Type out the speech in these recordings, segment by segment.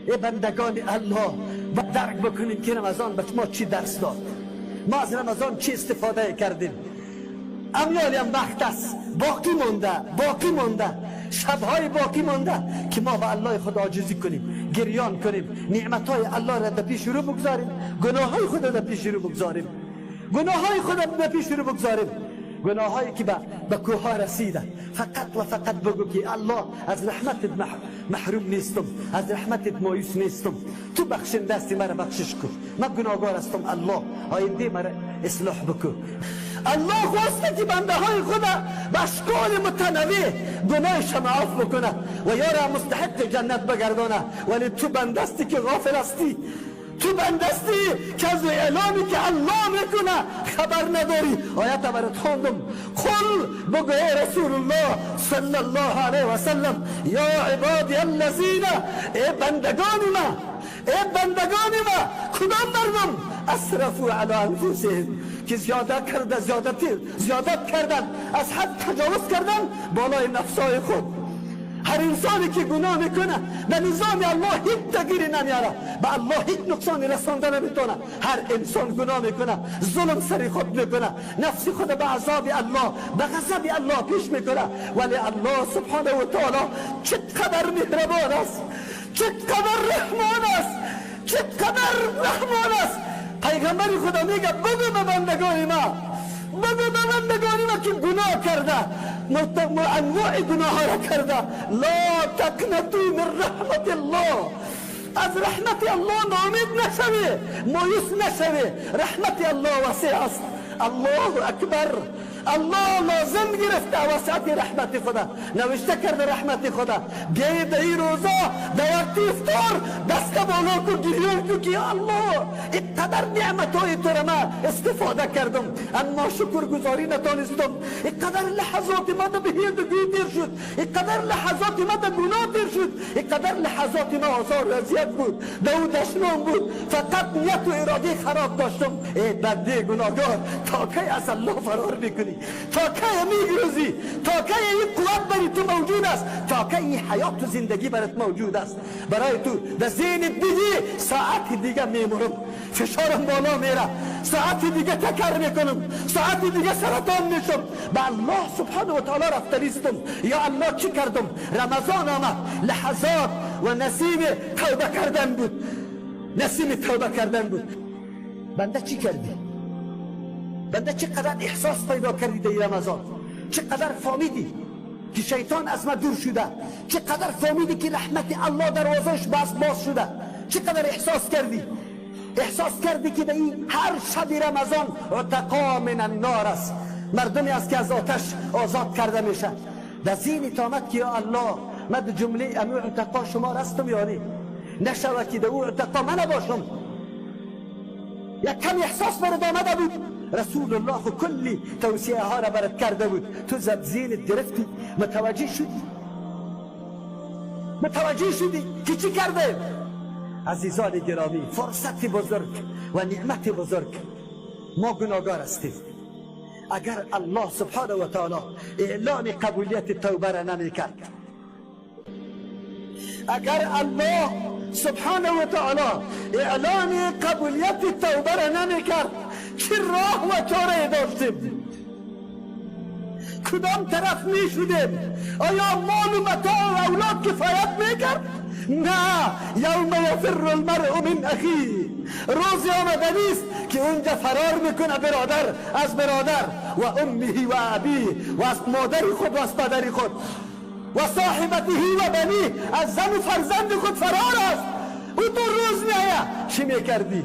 ای بندگان الله و درک بکنیم که رمضان به ما چی درس داد، ما از رمضان چی استفاده کردیم. امیالی هم وقت است باقی مونده شبهای باقی مونده که ما به الله خود عاجزی کنیم، گریان کنیم، نعمتهای الله را در پیش رو بگذاریم، گناههای خود را در پیش رو بگذاریم، گناهایی که به کوه رسیده. فقط بگو که الله از رحمتت محروم نیستم، از رحمتت مایوس نیستم، تو بخشنده هستی، مرا بخشش کن، من گناهگار هستم، الله آینده مرا اصلاح بکن. الله خواسته که بنده های خود به اشکال متنوع گناهش معاف بکنه و یارا مستحق جنت بگردانه. ولی تو بنده هستی که غافل هستی، تو بنده هستی که از اعلامی که الله میکنه خبر نداری. آیت برات خوندم، قل بگو ای رسول الله صلی الله علیه و سلم، یا عبادی الذین، ای بندگان ما، کدام مردم اسرفوا علی انفسهم، که زیادت کردن، از حد تجاوز کردن بالای نفسای خود. هر انسانی که گناه میکنه به نظام الله هیچ تغییری نمیاره، به الله هیچ نقصانی رسانده نمیتونه. هر انسان گناه میکنه، ظلم سر خود میکنه، نفس خود به عذاب الله، به غضب الله پیش میکنه. ولی الله سبحانه و تعالی چقدر مهربان است، چقدر رحمان است. پیغمبر خدا میگه بگو به بندگان ما که گناه کرده، انواع گناه را کرده، لا تقنطوا من رحمت الله، از رحمت الله ناامید نشوی، مایوس نشوی. رحمت الله وسیع است. الله اکبر. الله لازم گرفته وسعت رحمت خدا، نوشته کرده رحمت خدا. بیایید در این روزا در وقت افطار دست بالا کن، گریان کن که یا الله اینقدر نعمتهای تو را من استفاده کردم اما شکر گزاری نتانستم. اینقدر لحظات ما در بهیدگی دیر شد، اینقدر لحظات ما در گناه دیر شد، اینقدر لحظات ما آزار و اذیت بود، دشنام بود، فقط نیت و اراده خراب داشتم. ای بنده گناهگار، تا کی از الله فرار میکنی؟ تا کی میگریزی؟ تا کی این قوت برای تو موجود است؟ تا کی این حیات و زندگی برات موجود است؟ برای تو در ذهن دیگه ساعت دیگه میمرم، فشارم بالا میره، ساعت دیگه تکر میکنم، ساعت دیگه سرطان میشم. به الله سبحانه و تعالی رفتنیستم. یا الله چی کردم؟ رمضان آمد، لحظات و نسیم توبه کردن بود. بنده چی کردی؟ بنده چقدر احساس پیدا کردی در رمضان؟ چقدر فهمیدی که شیطان از ما دور شده؟ چقدر فهمیدی که رحمت الله دروازش باز شده؟ چقدر احساس کردی که در این هر شب رمضان عتقا من النار است، مردمی است که از آتش آزاد کرده میشه. در ذهنت آمد که یا الله من در جمله امی عتقا شما هستم یا نه؟ نشوه که در او عتقا من نباشم. یک کم احساس برد آمده بود. رسول الله خو کلی توصیه ها را برد کرده بود. تو زد ذهنت گرفتی، متوجه شدی که چی کرده؟ عزیزان گرامی، فرصت بزرگ و نعمت بزرگ. ما گناهگار هستیم. اگر الله سبحانه و تعالی اعلان قبولیت توبه را نمیکرد، اگر الله سبحانه و تعالی اعلان قبولیت توبه را نمیکرد، چه راه و چاره داشتیم؟ کدام طرف می شدیم؟ آیا مال و متاع و اولاد کفایت میکرد؟ نه. یوم یفر المرء من اخیه، روزی آمدنی است که اونجا فرار میکنه برادر از برادر، و امه و ابیه، و از مادر خود و از پدر خود، و صاحبته و بنی، از زن و فرزند خود فرار است. او تو روز نیه چی میکردی؟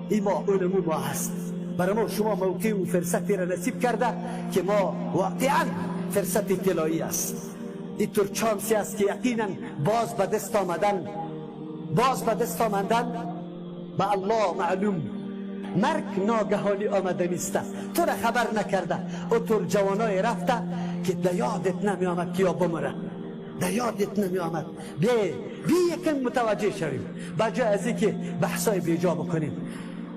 این ما اونمون ما هست. برای ما شما موقع و فرصتی را نصیب کرده که ما واقعا فرصت طلایی است. اینطور چانسی است که یقینا باز به دست آمدن به الله معلوم. مرگ ناگهانی آمده نیست، تو را خبر نکرده. اونطور جوانای رفته که در یادت نمی آمد که یا بمره، در یادت نمی آمد. بیا یکم متوجه شویم، بجای از اینکه بحثای بیجا بکنیم،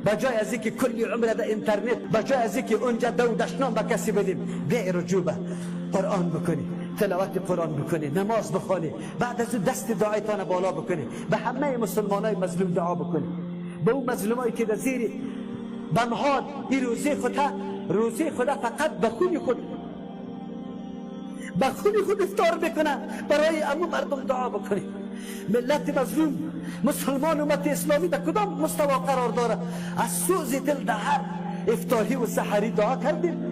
بجای از اینکه کلی عمر در اینترنت، بجای از اینکه اونجا دشنام به کسی بدیم، بیا رجوع به قرآن بکنیم. تلاوت قرآن بکنی، نماز بخوانی، بعد از اون دست دعایتان بالا بکنی، به همه مسلمانای مظلوم دعا بکنی، به اون مظلومایی که در زیر بمهاد این روزه خدا فقط به خون خود افطار بکنن، برای امو مردم دعا بکنی. ملت مظلوم مسلمان امت اسلامی در کدام مستوی قرار داره؟ از سوز دل در هر افطاری و سحری دعا کردیم.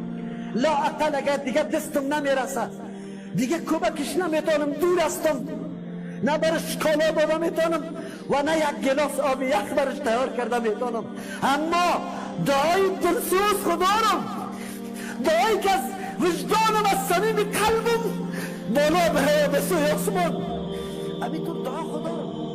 لا اقل اگر دیگه دستم نمیرسه، دیگه کمکش نمیتونم، دور هستم، نه برش کالا داده میتونم و نه یک گلاس آب یخ برش تیار کرده میتونم، اما دعای دلسوز خدا رو، دعایی که از وجدانم، از صمیم قلبم بالا به هوا به سوی آسمان، همینطور دعا خدا رو